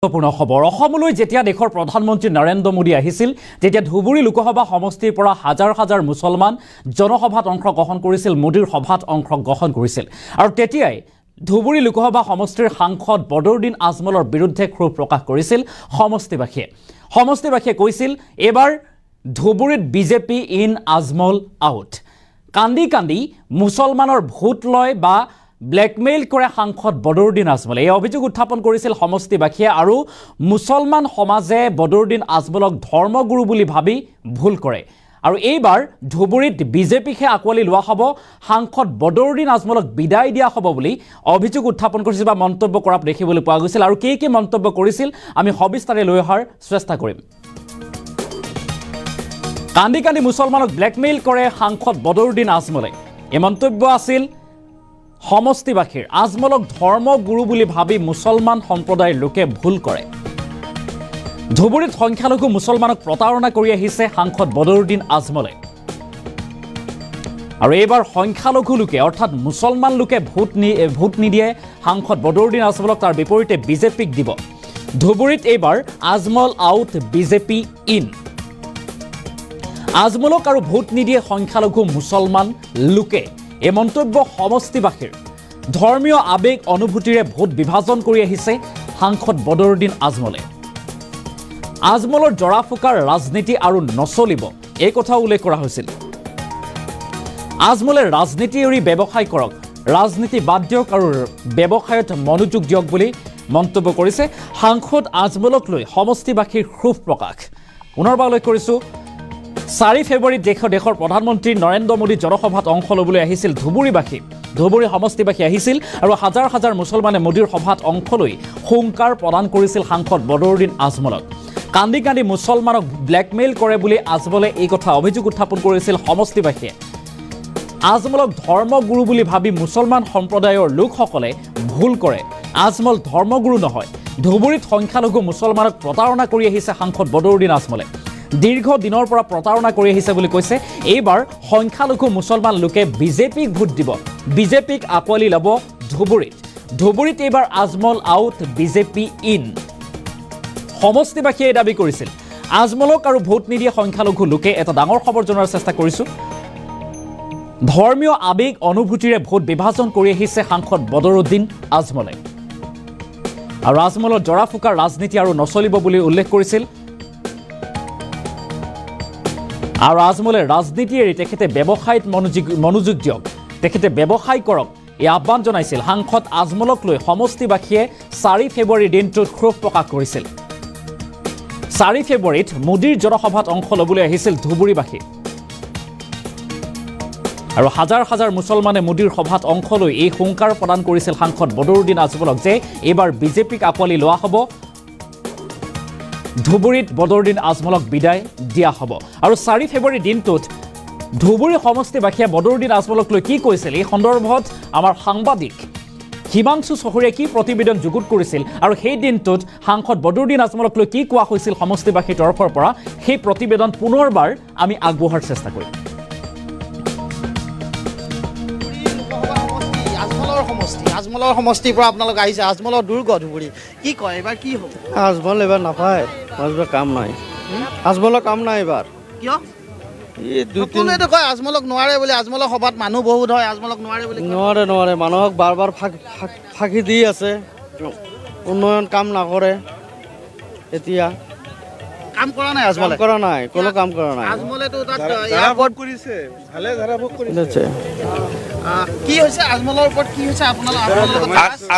গুৰুত্বপূৰ্ণ খবৰ অসমলৈ যেতিয়া দেশৰ প্ৰধানমন্ত্ৰী নৰেন্দ্ৰ মোদী আহিছিল তেতিয়া ধুবুৰী লোকসভা সমষ্টিৰ পৰা হাজাৰ হাজাৰ মুছলমান জনসভাত অংশগ্ৰহণ কৰিছিল মোদীৰ সভাত অংশগ্ৰহণ কৰিছিল আৰু তেতিয়াই ধুবুৰী লোকসভা সমষ্টিৰ সাংসদ বদৰুদ্দিন আজমলৰ বিৰুদ্ধে ক্ষোভ প্ৰকাশ কৰিছিল সমষ্টিবাসীয়ে কৈছিল এবাৰ ধুবুৰীত বিজেপি ইন আজমল আউট কান্দি কান্দি মুছলমানৰ ভোট লয় বা ব্লেকমেইল কৰে সাংসদ বদৰুদ্দিন আজমলে এই অভিযোগ উত্থাপন কৰিছিল সমষ্টিবাসীয়ে আৰু মুছলমান সমাজে বদৰুদ্দিন আজমলক ধৰ্মগুৰু বুলি ভাবি ভুল কৰে আৰু এইবাৰ ধুবুৰীত বিজেপিকে আকোৱালি লোৱা হ'ব সাংসদ বদৰুদ্দিন আজমলক বিদায় দিয়া হ'ব বুলি অভিযোগ উত্থাপন কৰিছিল বা মন্তব্য কৰা দেখিবলৈ পোৱা গৈছিল আৰু কি মন্তব্য কৰিছিল আমি সবিস্তাৰে লৈ অহাৰ চেষ্টা কৰিম কান্দি কান্দি মুছলমানক ব্লেকমেইল কৰে সাংসদ বদৰুদ্দিন আজমলে এই মন্তব্য আছিল সমষ্টিবাসীৰ আজমলক ধৰ্মগুৰু বুলি ভাবি মুছলমান সম্প্ৰদায়ৰ লোকে ভুল কৰে ধুবুৰীত সংখ্যালঘু মুছলমানক প্ৰতাৰণা কৰি আহিছে সাংসদ বদৰুদ্দিন আজমলে আৰু এইবাৰ সংখ্যালঘু লোকে অৰ্থাৎ মুছলমান লোকে ভোট নিদিয়ে সাংসদ বদৰুদ্দিন আজমলক তাৰ বিপৰীতে বিজেপিক দিব ধুবুৰীত এইবাৰ আজমল আউট বিজেপি ইন আজমলক আৰু ভোট নিদিয়ে সংখ্যালঘু মুছলমান লোকে এই মন্তব্য সমষ্টিবাসীৰ ধৰ্মীয় আবেগ অনুভূতিৰে ভোট বিভাজন কৰি আহিছে সাংসদ বদৰুদ্দিন আজমলে আজমলৰ জৰা ফুকাৰ ৰাজনীতি আৰু নচলিব এই কথা উল্লেখ কৰা হৈছিল আজমলে ৰাজনীতি এৰি ব্যৱসায় কৰক ৰাজনীতি বাদ দিয়ক আৰু ব্যৱসায়ত মনোযোগ দিয়ক বুলি মন্তব্য কৰিছে সাংসদ আজমলক লৈ সমষ্টিবাসীৰ ক্ষোভ প্ৰকাশ পুনৰবাৰ উল্লেখ কৰিছো 4 ফেব্ৰুৱাৰীত দেশৰ প্ৰধানমন্ত্ৰী নৰেন্দ্ৰ মোদী জনসভাত অংশ ল'বলৈ আহিছিল ধুবুৰী সমষ্টিবাসী আহিছিল আৰু হাজাৰ হাজাৰ মুছলমানে মোদীৰ সভাত অংশ লৈ হুংকাৰ প্ৰদান কৰিছিল সাংসদ বদৰুদ্দিন আজমলক কান্দি কান্দি মুছলমানক ব্লেকমেইল কৰে বুলি আজমলে এই কথা অভিযোগ উত্থাপন কৰিছিল সমষ্টিবাসীয়ে আজমলক ধৰ্মগুৰু বুলি ভাবি মুছলমান সম্প্ৰদায়ৰ লোকসকলে ভুল কৰে আজমল ধৰ্মগুৰু নহয় ধুবুৰীত সংখ্যালঘু মুছলমানক প্ৰতাৰণা কৰি আহিছে সাংসদ বদৰুদ্দিন আজমলে দীৰ্ঘ দিনৰ পৰা প্ৰতাৰণা কৰি আহিছে বুলি কৈছে এইবাৰ সংখ্যালঘু মুছলমান লোকে বিজেপিক ভোট দিব বিজেপিক আকোৱালি ল'ব ধুবুৰীত এইবাৰ আজমল আউট বিজেপি ইন সমষ্টিবাসীয়ে দাবী কৰিছিল আজমলক আৰু ভোট নিদিয়ে সংখ্যালঘু লোকে এটা ডাঙৰ খবৰ জনোৱাৰ চেষ্টা কৰিছো ধৰ্মীয় আবেগ অনুভূতিৰে ভোট বিভাজন কৰি আহিছে সাংসদ বদৰুদ্দিন আজমলে আৰু আজমলৰ জৰা ফুকাৰ ৰাজনীতি আৰু নচলিব বুলি উল্লেখ কৰিছিল আৰু আজমলে ৰাজনীতি এৰি তেখেতে ব্যৱসায়ত মনোযোগ দিয়ক তেখেতে ব্যৱসায় কৰক এই আহ্বান জনাইছিল সাংসদ আজমলক লৈ সমষ্টিবাসীয়ে 4 ফেব্ৰুৱাৰীৰ দিনটোত ক্ষোভ প্ৰকাশ কৰিছিল 4 ফেব্ৰুৱাৰীত মোদীৰ জনসভাত অংশ ল'বলৈ আহিছিল ধুবুৰীবাসী আৰু হাজাৰ হাজাৰ মুছলমানে মোদীৰ সভাত অংশ লৈ এই হুংকাৰ প্ৰদান কৰিছিল সাংসদ বদৰুদ্দিন আজমলক যে এইবাৰ বিজেপিক আকোৱালি লোৱা হ'ব ধুবুৰীত বদৰুদ্দিন আজমলক বিদায় দিয়া হ'ব আৰু 4 ফেব্ৰুৱাৰীৰ দিনটোত ধুবুৰী সমষ্টিবাসীয়ে বদৰুদ্দিন আজমলক লৈ কি কৈছিল এই সন্দৰ্ভত আমাৰ সাংবাদিক হিমাংশু চহৰীয়াই কি প্ৰতিবেদন যুগুত কৰিছিল আৰু সেই দিনটোত সাংসদ বদৰুদ্দিন আজমলক লৈ কি কোৱা হৈছিল সমষ্টিবাসীৰ তৰফৰ পৰা সেই প্ৰতিবেদন পুনৰবাৰ আমি আগবঢ়াৰ চেষ্টা কৰিম আজমলৰ সমষ্টিৰ পৰা আপোনালোক আহিছে আজমলৰ দুৰ্গ ধুবুৰী কি কয় এবাৰ কি হ'ব আজমল এবাৰ নাপায় আজমলৰ কাম নাই আজমলৰ কাম নাই এবাৰ কিয় সকলোৱেতো কয় আজমলক নোৱাৰে বুলি আজমলৰ সভাত মানুহ বহুত হয় আজমলক নোৱাৰে বুলি নোৱাৰে মানুহক বাৰ ফাঁকি দি আছে উন্নয়ন কাম নকৰে এতিয়া কাম কৰা নাই আজমলে কৰা নাই কোনো কাম কৰা নাই আজমলেতো তাত এয়াৰপোৰ্ট কৰিছে ভালে ধাৰা ভোগ কৰিছে কি হৈছে আজমলৰ ওপৰত কি হৈছে আপোনালোকৰ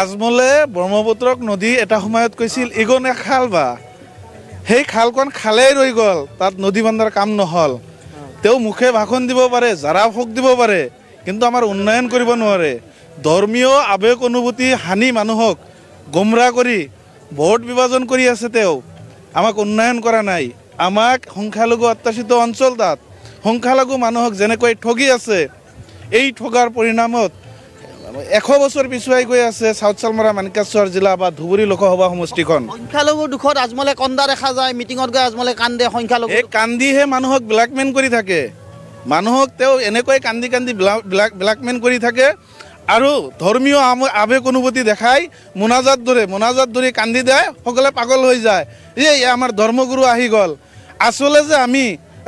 আজমলে ব্ৰহ্মপুত্ৰক নদী এটা সময়ত কৈছিল ইগনে খাল বা সেই খালখন খালেই ৰৈ গ'ল তাত নদী বান্ধাৰ কাম নহল তেওঁ মুখে ভাষণ দিব পাৰে জাৰা ভোগ দিব পাৰে কিন্তু আমাৰ উন্নয়ন কৰিব নোৱাৰে ধৰ্মীয় আবেগ অনুভূতি হানি মানুহক গুমৰাহ কৰি ভোট বিভাজন কৰি আছে তেওঁ আমাক উন্নয়ন কৰা নাই আমাক সংখ্যালঘু অত্যাচিত অঞ্চল তাত সংখ্যালঘু মানুহক যেনেকৈ ঠগি আছে এই ঠগাৰ পৰিণামত 100 বছৰ পিছুৱাই গৈ আছে সাউথ চালমাৰা মানিকাছৰ জিলা বা ধুবুৰী লোকসভা সমষ্টিখন সংখ্যালঘু দুখত আজমলে কন্দা দেখা যায় মিটিঙত গৈ আজমলে কান্দে সংখ্যালঘু এই কান্দিহে মানুহক ব্লেকমেইল কৰি থাকে মানুহক তেওঁ এনেকৈ কান্দি ব্লেকমেইল কৰি থাকে আৰু ধৰ্মীয় আৱেগ অনুভূতি দেখাই মোনাজাত ধৰি কান্দি দেয়, সকলে পাগল হৈ যায়। এই আমাৰ ধৰ্মগুৰু আহি গ'ল। আচলতে যে আমি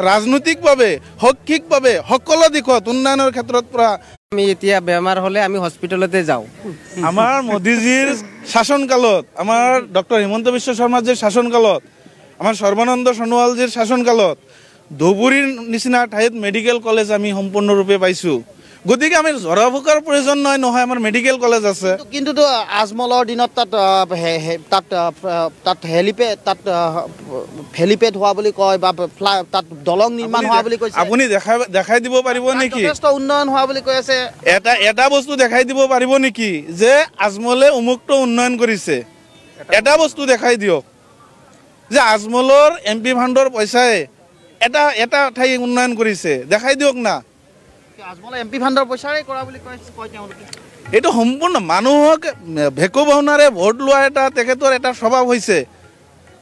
ৰাজনৈতিকভাৱে শৈক্ষিকভাৱে সকলো দিশত উন্নয়নৰ ক্ষেত্ৰত পৰা আমি এতিয়া বেমাৰ হ'লে আমি হস্পিটেলতে যাওঁ। আমাৰ মোদীজীৰ শাসনকালত, আমাৰ ডক্টৰ হিমন্ত বিশ্ব শৰ্মাজীৰ শাসনকালত, আমাৰ সৰ্বানন্দ সোণোৱালজীৰ শাসনকালত ধুবুৰীৰ নিচিনা ঠাইত মেডিকেল কলেজ আমি সম্পূৰ্ণৰূপে পাইছোঁ। গতিকে আমি জৰা ফুকাৰ প্ৰয়োজন নহয়, আমাৰ মেডিকেল কলেজ আছে। কিন্তু আজমলৰ দিনত তাত হেলিপেড হোৱা বুলি কয় বা তাত দলং নিৰ্মাণ হোৱা বুলি কৈছে। আপুনি দেখাই দিব পাৰিব নেকি? যথেষ্ট উন্নয়ন হোৱা বুলি কৈ আছে। এটা বস্তু দেখাই দিব পাৰিব নেকি যে আজমলে উমুকটো উন্নয়ন কৰিছে? এটা বস্তু দেখাই দিয়ক যে আজমলৰ MP ফাণ্ডৰ পইচাই এটা ঠাই উন্নয়ন কৰিছে, দেখাই দিয়ক না। আজমলে MP ফাণ্ডৰ পইচাৰে কৰা বুলি কয় তেওঁলোকে। এইটো সম্পূৰ্ণ মানুহক ভেকু ভাওনাৰে ভোট লোৱা তেখেতৰ এটা স্বভাৱ হৈছে।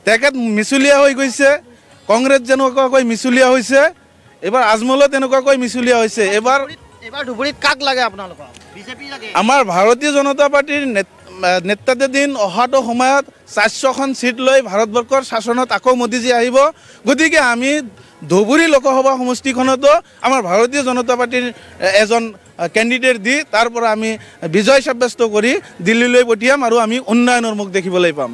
তেখেত মিছলীয়া হৈ গৈছে, কংগ্ৰেছ যেনেকুৱাকৈ মিছলীয়া হৈছে, এইবাৰ আজমলো তেনেকুৱাকৈ মিছলীয়া হৈছে। এইবাৰ ধুবুৰীত কাক লাগে আপোনালোকৰ? বিজেপি লাগে? আমাৰ ভাৰতীয় জনতা পাৰ্টিৰ নেতৃত্বাধীন অহাটো সময়ত 400খন চিট লৈ ভাৰতবৰ্ষৰ শাসনত আকৌ মোদীজী আহিব। গতিকে আমি ধুবুৰী লোকসভা সমষ্টিখনতো আমাৰ ভাৰতীয় জনতা পাৰ্টিৰ এজন কেণ্ডিডেট দি তাৰ পৰা আমি বিজয় সাব্যস্ত কৰি দিল্লীলৈ পঠিয়াম আৰু আমি উন্নয়নৰ মুখ দেখিবলৈ পাম।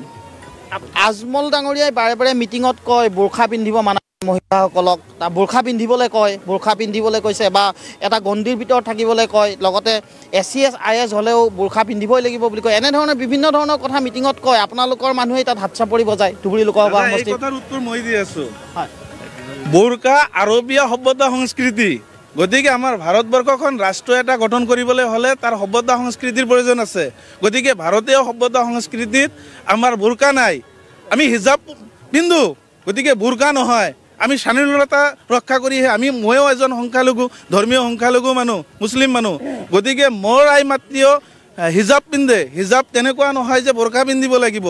আজমল ডাঙৰীয়াই বাৰে বাৰে মিটিঙত কয় বোৰখা পিন্ধিব মানা মহিলাসকলক, বোৰখা পিন্ধিবলৈ কয়, বোৰখা পিন্ধিবলৈ কৈছে বা এটা গণ্ডিৰ ভিতৰত থাকিবলৈ কয়, লগতে SC IS হ'লেও বোৰখা পিন্ধিবই লাগিব বুলি কয়। এনেধৰণৰ বিভিন্ন ধৰণৰ কথা মিটিঙত কয়। আপোনালোকৰ মানুহে তাত হাত চাপৰি বজায় ধুবুৰী লোকসভা সমষ্টিত। কথাৰ উত্তৰ মই দি আছোঁ। বোৰখা আৰবীয় সভ্যতা সংস্কৃতি। গতিকে আমাৰ ভাৰতবৰ্ষখন ৰাষ্ট্ৰ এটা গঠন কৰিবলৈ হ'লে তাৰ সভ্যতা সংস্কৃতিৰ প্ৰয়োজন আছে। গতিকে ভাৰতীয় সভ্যতা সংস্কৃতিত আমাৰ বোৰখা নাই, আমি হিজাব পিন্ধো। গতিকে বোৰখা নহয়, আমি স্বাধীনতা ৰক্ষা কৰিহে ময়ো এজন সংখ্যালঘু, ধৰ্মীয় সংখ্যালঘু মানুহ, মুছলিম মানুহ। গতিকে মোৰ আই মাতৃও হিজাব পিন্ধে। হিজাব তেনেকুৱা নহয় যে বোৰখা পিন্ধিব লাগিব।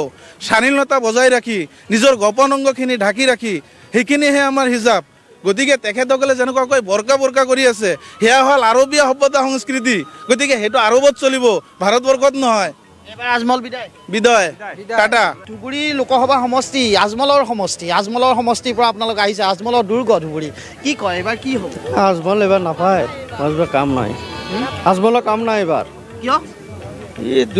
স্বাধীনতা বজাই ৰাখি নিজৰ গোপন অংগখিনি ঢাকি ৰাখি সেইখিনিহে আমাৰ হিজাব। গতিকে তেখেতসকলে যেনেকুৱাকৈ বোৰখা কৰি আছে, সেয়া হ'ল আৰবীয় সভ্যতা সংস্কৃতি। গতিকে সেইটো আৰবত চলিব, ভাৰতবৰ্ষত নহয়। এবাৰ আজমল বিদায় টাটা। ধুবুৰী লোকসভা সমষ্টি আজমলৰ সমষ্টিৰ পৰা আপোনালোক আহিছে, আজমলৰ দুৰ্গ ধুবুৰী। কি কয় এইবাৰ কি হ'ব? আজমল এবাৰ নাপায়, আজমলৰ কাম নাই। আজমলৰ কাম নাই এবাৰ। কিয়?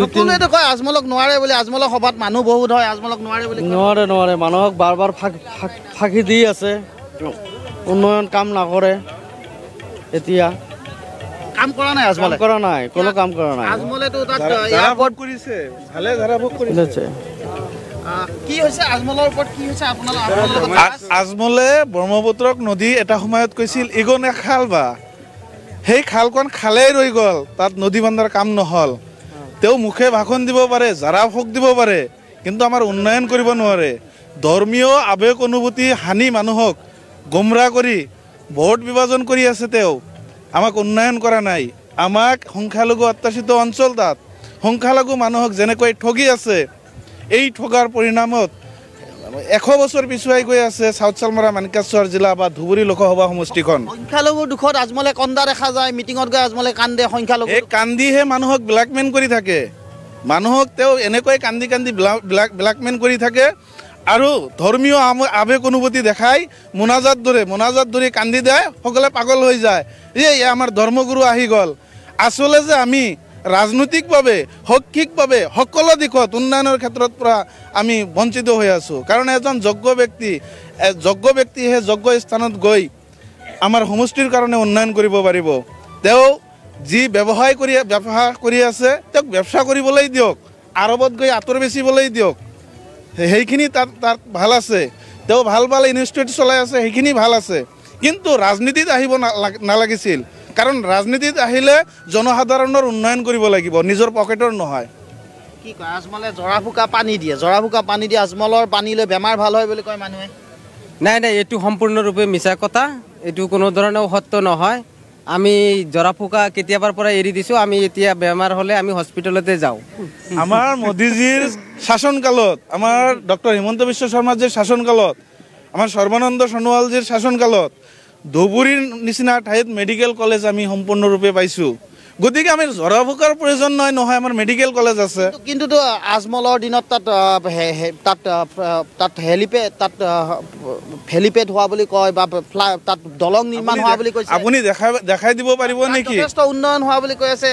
সকলোৱেতো কয় আজমলক নোৱাৰে বুলি, আজমলৰ সভাত মানুহ বহুত হয়, আজমলক নোৱাৰে বুলি। নোৱাৰে, মানুহক বাৰ ফাঁকি দি আছে, উন্নয়ন কাম নকৰে। এতিয়া কাম কৰা নাই আজমলে? কৰা নাই, কোনো কাম কৰা নাই। আজমলেতো তাত এয়াৰপোৰ্ট কৰিছে, ভালে ধাৰাভোগ কৰিছে। কি হৈছে আজমলৰ ওপৰত? কি হৈছে আজমলে ব্ৰহ্মপুত্ৰক নদী এটা সময়ত কৈছিল ইগনে খাল বা, সেই খালখন খালেই ৰৈ গ'ল, তাত নদী বান্ধাৰ কাম নহ'ল। তেওঁ মুখে ভাষণ দিব পাৰে, জাৰা ফুক দিব পাৰে, কিন্তু আমাৰ উন্নয়ন কৰিব নোৱাৰে। ধৰ্মীয় আৱেগ অনুভূতি হানি মানুহক গুমৰাহ কৰি ভোট বিভাজন কৰি আছে। তেওঁ আমাক উন্নয়ন কৰা নাই। আমাক সংখ্যালঘু অত্যাচিত অঞ্চল, তাত সংখ্যালঘু মানুহক যেনেকৈ ঠগি আছে, এই ঠগাৰ পৰিণামত 100 বছৰ পিছুৱাই গৈ আছে চাউথ চালমাৰা মানিকাশ্বৰ জিলা বা ধুবুৰী লোকসভা সমষ্টিখন। সংখ্যালঘুৰ দুখত আজমলে কন্দা দেখা যায়, মিটিঙত গৈ আজমলে কান্দে। সংখ্যালঘু এই কান্দিহে মানুহক ব্লেকমেইল কৰি থাকে। মানুহক তেওঁ এনেকৈ কান্দি ব্লেকমেইল কৰি থাকে আৰু ধৰ্মীয় আৱেগ অনুভূতি দেখাই মোনাজাত ধৰি কান্দি দেয়, সকলে পাগল হৈ যায়। এই আমাৰ ধৰ্মগুৰু আহি গ'ল। আচলতে যে আমি ৰাজনৈতিকভাৱে শৈক্ষিকভাৱে সকলো দিশত উন্নয়নৰ ক্ষেত্ৰত পৰা আমি বঞ্চিত হৈ আছোঁ। কাৰণ এজন যোগ্য ব্যক্তিহে যোগ্য স্থানত গৈ আমাৰ সমষ্টিৰ কাৰণে উন্নয়ন কৰিব পাৰিব। তেওঁ যি ব্যৱসায় কৰি আছে, তেওঁক ব্যৱসা কৰিবলৈ দিয়ক, আৰবত গৈ আঁতৰ বেচিবলৈ দিয়ক, সেইখিনি তাত ভাল আছে। তেওঁ ভাল ইনষ্টিটিউট চলাই আছে, সেইখিনি ভাল আছে। কিন্তু ৰাজনীতিত আহিব নালাগিছিল। কাৰণ ৰাজনীতিত আহিলে জনসাধাৰণৰ উন্নয়ন কৰিব লাগিব, নিজৰ পকেটৰ নহয়। কি কয় আজমলে জৰা ফুকা পানী দিয়ে, আজমলৰ পানী লৈ বেমাৰ ভাল হয় বুলি কয় মানুহে। নাই, এইটো সম্পূৰ্ণৰূপে মিছা কথা। এইটো কোনো ধৰণেও সত্য নহয়। আমি জৰা ফুকা কেতিয়াবাৰ পৰা এৰি দিছোঁ। আমি এতিয়া বেমাৰ হ'লে আমি হস্পিটেলতে যাওঁ। আমাৰ মোদীজীৰ শাসনকালত, আমাৰ ডক্টৰ হিমন্ত বিশ্ব শৰ্মাজীৰ শাসনকালত, আমাৰ সৰ্বানন্দ সোণোৱালজীৰ শাসনকালত ধুবুৰীৰ নিচিনা ঠাইত মেডিকেল কলেজ আমি সম্পূৰ্ণৰূপে পাইছোঁ। গতিকে আমি জৰা ফুকাৰ প্ৰয়োজন নহয় আমাৰ মেডিকেল কলেজ আছে। কিন্তু আজমলৰ দিনত তাত হেলিপেড হোৱা বুলি কয় বা তাত দলং নিৰ্মাণ হোৱা বুলি কৈছে। আপুনি দেখাই দিব পাৰিব নেকি? যথেষ্ট উন্নয়ন হোৱা বুলি কৈ আছে।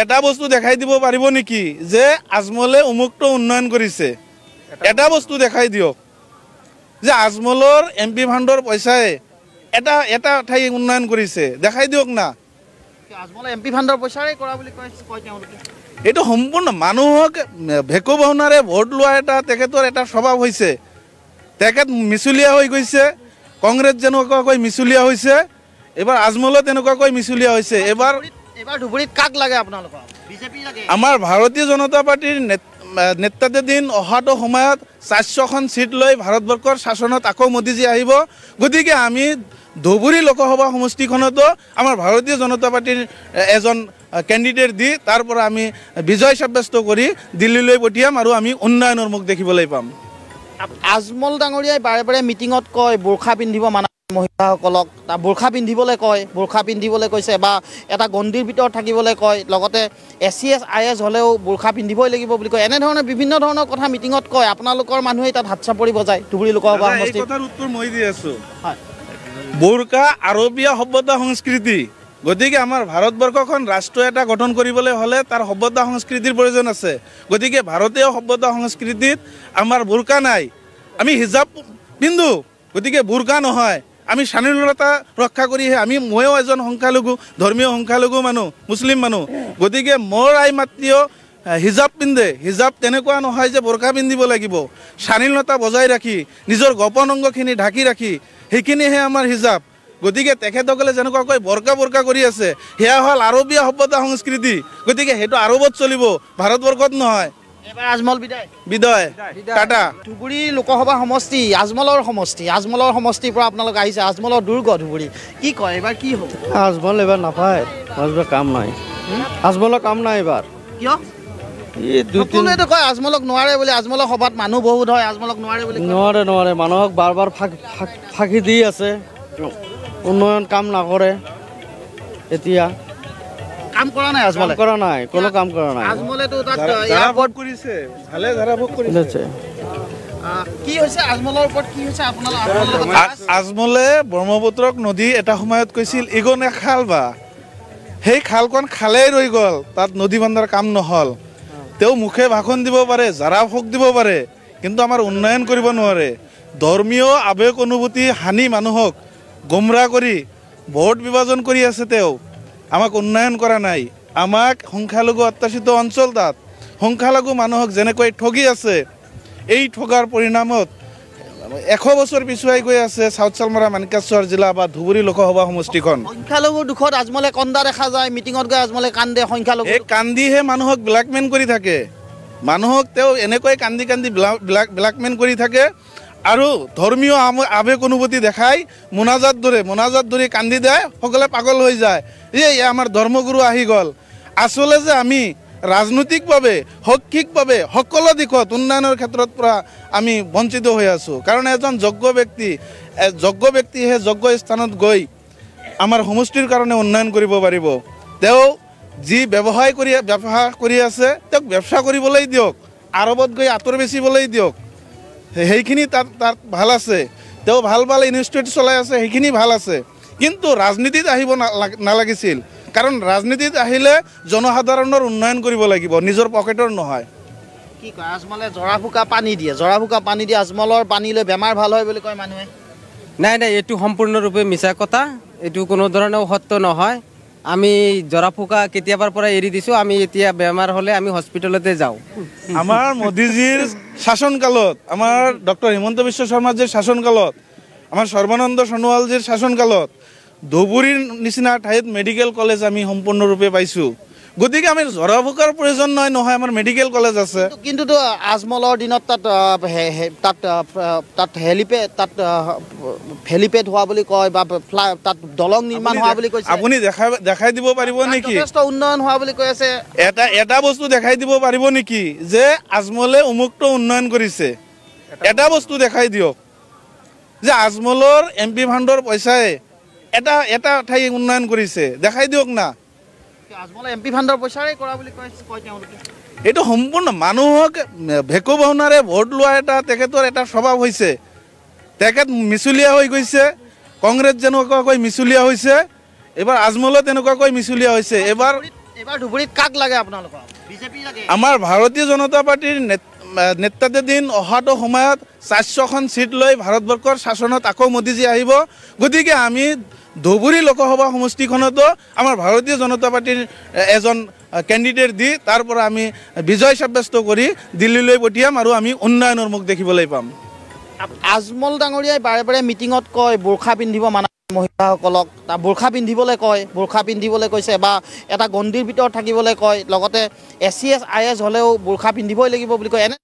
এটা বস্তু দেখাই দিব পাৰিব নেকি যে আজমলে উমুকটো উন্নয়ন কৰিছে? এটা বস্তু দেখাই দিয়ক যে আজমলৰ MP ফাণ্ডৰ পইচাই এটা ঠাই উন্নয়ন কৰিছে, দেখাই দিয়ক না। আজমলে MP ফাণ্ডৰ পইচাৰে কৰা বুলি কয় তেওঁলোকে। এইটো সম্পূৰ্ণ মানুহক ভেকু ভাওনাৰে ভোট লোৱা তেখেতৰ এটা স্বভাৱ হৈছে। তেখেত মিছলীয়া হৈ গৈছে, কংগ্ৰেছ যেনেকুৱাকৈ মিছলীয়া হৈছে, এইবাৰ আজমলো তেনেকুৱাকৈ মিছলীয়া হৈছে। এইবাৰ ধুবুৰীত কাক লাগে আপোনালোকৰ? বিজেপি লাগে? আমাৰ ভাৰতীয় জনতা পাৰ্টিৰ নেতৃত্বাধীন অহাটো সময়ত 400খন ছিট লৈ ভাৰতবৰ্ষৰ শাসনত আকৌ মোদীজী আহিব। গতিকে আমি ধুবুৰী লোকসভা সমষ্টিখনতো আমাৰ ভাৰতীয় জনতা পাৰ্টিৰ এজন কেণ্ডিডেট দি তাৰ পৰা আমি বিজয় সাব্যস্ত কৰি দিল্লীলৈ পঠিয়াম আৰু আমি উন্নয়নৰ মুখ দেখিবলৈ পাম। আজমল ডাঙৰীয়াই বাৰে বাৰে মিটিঙত কয় বোৰখা পিন্ধিব মানা মহিলাসকলক, বোৰখা পিন্ধিবলৈ কয়, বোৰখা পিন্ধিবলৈ কৈছে বা এটা গণ্ডিৰ ভিতৰত থাকিবলৈ কয়, লগতে SCS IS হ'লেও বোৰখা পিন্ধিবই লাগিব বুলি কয়। এনেধৰণে বিভিন্ন ধৰণৰ কথা মিটিঙত কয়। আপোনালোকৰ মানুহে তাত হাত চাপৰি বজায় ধুবুৰী লোকসভা সমষ্টিত। কথাৰ উত্তৰ মই দি আছোঁ। বোৰখা আৰবীয়া সভ্যতা সংস্কৃতি। গতিকে আমাৰ ভাৰতবৰ্ষখন ৰাষ্ট্ৰ এটা গঠন কৰিবলৈ হ'লে তাৰ সভ্যতা সংস্কৃতিৰ প্ৰয়োজন আছে। গতিকে ভাৰতীয় সভ্যতা সংস্কৃতিত আমাৰ বোৰখা নাই, আমি হিজাব পিন্ধো। গতিকে বোৰখা নহয়, আমি স্বাধীনতা ৰক্ষা কৰিহে ময়ো এজন সংখ্যালঘু, ধৰ্মীয় সংখ্যালঘু মানুহ, মুছলিম মানুহ। গতিকে মোৰ আই মাতৃও হিজাব পিন্ধে। হিজাব তেনেকুৱা নহয় যে বোৰখা পিন্ধিব লাগিব। স্বাধীনতা বজাই ৰাখি নিজৰ গোপন অংগখিনি ঢাকি ৰাখি সেইখিনিহে আমাৰ হিজাব। গতিকে তেখেতসকলে যেনেকুৱাকৈ বোৰখা কৰি আছে সেয়া হ'ল আৰবীয়া সভ্যতা সংস্কৃতি। গতিকে সেইটো আৰবত চলিব, ভাৰতবৰ্ষত নহয়। এবাৰ আজমল বিদায় টাটা। ধুবুৰী লোকসভা সমষ্টি আজমলৰ সমষ্টিৰ পৰা আপোনালোক আহিছে। আজমলৰ দুৰ্গ ধুবুৰী, কি কয় এইবাৰ কি হ'ব? আজমল এবাৰ নাপায়, আজমলৰ কাম নাই। আজমলৰ কাম নাই এবাৰ। কিয়? সকলোৱেতো কয় আজমলক নোৱাৰে বুলি। আজমলৰ সভাত মানুহ বহুত হয়, আজমলক নোৱাৰে বুলি। নোৱাৰে মানুহক বাৰ ফাঁকি দি আছে, উন্নয়ন কাম নকৰে। এতিয়া কাম কৰা নাই আজমলে? কৰা নাই, কোনো কাম কৰা নাই। আজমলেতো তাত এয়াৰপোৰ্ট কৰিছে, ভালে ধাৰাভোগ কৰিছে। কি হৈছে আজমলৰ ওপৰত? কি হৈছে আজমলে ব্ৰহ্মপুত্ৰক নদী এটা সময়ত কৈছিল ইগনে খাল বা, সেই খালখন খালেই ৰৈ গ'ল, তাত নদী বান্ধাৰ কাম নহ'ল। তেওঁ মুখে ভাষণ দিব পাৰে, জাৰা ফুক দিব পাৰে, কিন্তু আমাৰ উন্নয়ন কৰিব নোৱাৰে। ধৰ্মীয় আৱেগ অনুভূতি হানি মানুহক গুমৰাহ কৰি ভোট বিভাজন কৰি আছে। তেওঁ আমাক উন্নয়ন কৰা নাই। আমাক সংখ্যালঘু অত্যাচিত অঞ্চল, তাত সংখ্যালঘু মানুহক যেনেকৈ ঠগি আছে, এই ঠগাৰ পৰিণামত 100 বছৰ পিছুৱাই গৈ আছে চাউথ চালমাৰা মানিকাশ্বৰ জিলা বা ধুবুৰী লোকসভা সমষ্টিখন। সংখ্যালঘুৰ দুখত আজমলে কন্দা দেখা যায়। মিটিঙত গৈ আজমলে কান্দে। সংখ্যালঘু এই কান্দিহে মানুহক ব্লেকমেইল কৰি থাকে। মানুহক তেওঁ এনেকৈ কান্দি ব্লেকমেইল কৰি থাকে আৰু ধৰ্মীয় আৱেগ অনুভূতি দেখাই মোনাজাত ধৰি কান্দি দিয়ে। সকলোৱে পাগল হৈ যায়, এই আমাৰ ধৰ্মগুৰু আহি গ'ল। আচলতে যে আমি ৰাজনৈতিকভাৱে শৈক্ষিকভাৱে সকলো দিশত উন্নয়নৰ ক্ষেত্ৰত পৰা আমি বঞ্চিত হৈ আছোঁ। কাৰণ এজন যোগ্য ব্যক্তিহে যোগ্য স্থানত গৈ আমাৰ সমষ্টিৰ কাৰণে উন্নয়ন কৰিব পাৰিব। তেওঁ যি ব্যৱসায় কৰি আছে তেওঁক ব্যৱসা কৰিবলৈ দিয়ক, আৰবত গৈ আঁতৰ বেচিবলৈ দিয়ক, সেইখিনি তাত ভাল আছে। তেওঁ ভাল ইনষ্টিটিউট চলাই আছে, সেইখিনি ভাল আছে। কিন্তু ৰাজনীতিত আহিব নালাগিছিল। কাৰণ ৰাজনীতিত আহিলে জনসাধাৰণৰ উন্নয়ন কৰিব লাগিব, নিজৰ পকেটৰ নহয়। কি কয় আজমলে জৰা ফুকা পানী দিয়ে আজমলৰ পানী লৈ বেমাৰ ভাল হয় বুলি কয় মানুহে। নাই, এইটো সম্পূৰ্ণৰূপে মিছা কথা। এইটো কোনো ধৰণেও সত্য নহয়। আমি জৰা ফুকা কেতিয়াবাৰ পৰা এৰি দিছোঁ। আমি এতিয়া বেমাৰ হ'লে আমি হস্পিটেলতে যাওঁ। আমাৰ মোদীজীৰ শাসনকালত, আমাৰ ডক্টৰ হিমন্ত বিশ্ব শৰ্মাজীৰ শাসনকালত, আমাৰ সৰ্বানন্দ সোণোৱালজীৰ শাসনকালত ধুবুৰীৰ নিচিনা ঠাইত মেডিকেল কলেজ আমি সম্পূৰ্ণৰূপে পাইছোঁ। গতিকে আমি জৰা ফুকাৰ প্ৰয়োজন নহয় আমাৰ মেডিকেল কলেজ আছে। কিন্তু আজমলৰ দিনত তাত হেলিপেড হোৱা বুলি কয় বা তাত দলং নিৰ্মাণ হোৱা বুলি কৈছে। আপুনি দেখাই দিব পাৰিব নেকি? যথেষ্ট উন্নয়ন হোৱা বুলি কৈ আছে। এটা বস্তু দেখাই দিব পাৰিব নেকি যে আজমলে উমুকটো উন্নয়ন কৰিছে? এটা বস্তু দেখাই দিয়ক যে আজমলৰ MP ফাণ্ডৰ পইচাই এটা ঠাই উন্নয়ন কৰিছে, দেখাই দিয়ক না। আজমল MP ফাণ্ডৰ পইচাৰে কৰা বুলি কয় তেওঁলোকে। এইটো সম্পূৰ্ণ মানুহক ভেকু ভাওনাৰে ভোট লোৱা তেখেতৰ এটা স্বভাৱ হৈছে। তেখেত মিছলীয়া হৈ গৈছে, কংগ্ৰেছ যেনেকুৱাকৈ মিছলীয়া হৈছে, এইবাৰ আজমলো তেনেকুৱাকৈ মিছলীয়া হৈছে। এইবাৰ ধুবুৰীত কাক লাগে আপোনালোকৰ? বিজেপি লাগে? আমাৰ ভাৰতীয় জনতা পাৰ্টিৰ নেতৃত্বাধীন অহাটো সময়ত 400খন চিট লৈ ভাৰতবৰ্ষৰ শাসনত আকৌ মোদীজী আহিব। গতিকে আমি ধুবুৰী লোকসভা সমষ্টিখনতো আমাৰ ভাৰতীয় জনতা পাৰ্টিৰ এজন কেণ্ডিডেট দি তাৰ পৰা আমি বিজয় সাব্যস্ত কৰি দিল্লীলৈ পঠিয়াম আৰু আমি উন্নয়নৰ মুখ দেখিবলৈ পাম। আজমল ডাঙৰীয়াই বাৰে বাৰে মিটিঙত কয় বোৰখা পিন্ধিব মানা মহিলাসকলক, বোৰখা পিন্ধিবলৈ কয়, বোৰখা পিন্ধিবলৈ কৈছে বা এটা গণ্ডিৰ ভিতৰত থাকিবলৈ কয়, লগতে SC SIS হ'লেও বোৰখা পিন্ধিবই লাগিব বুলি কয়। এনে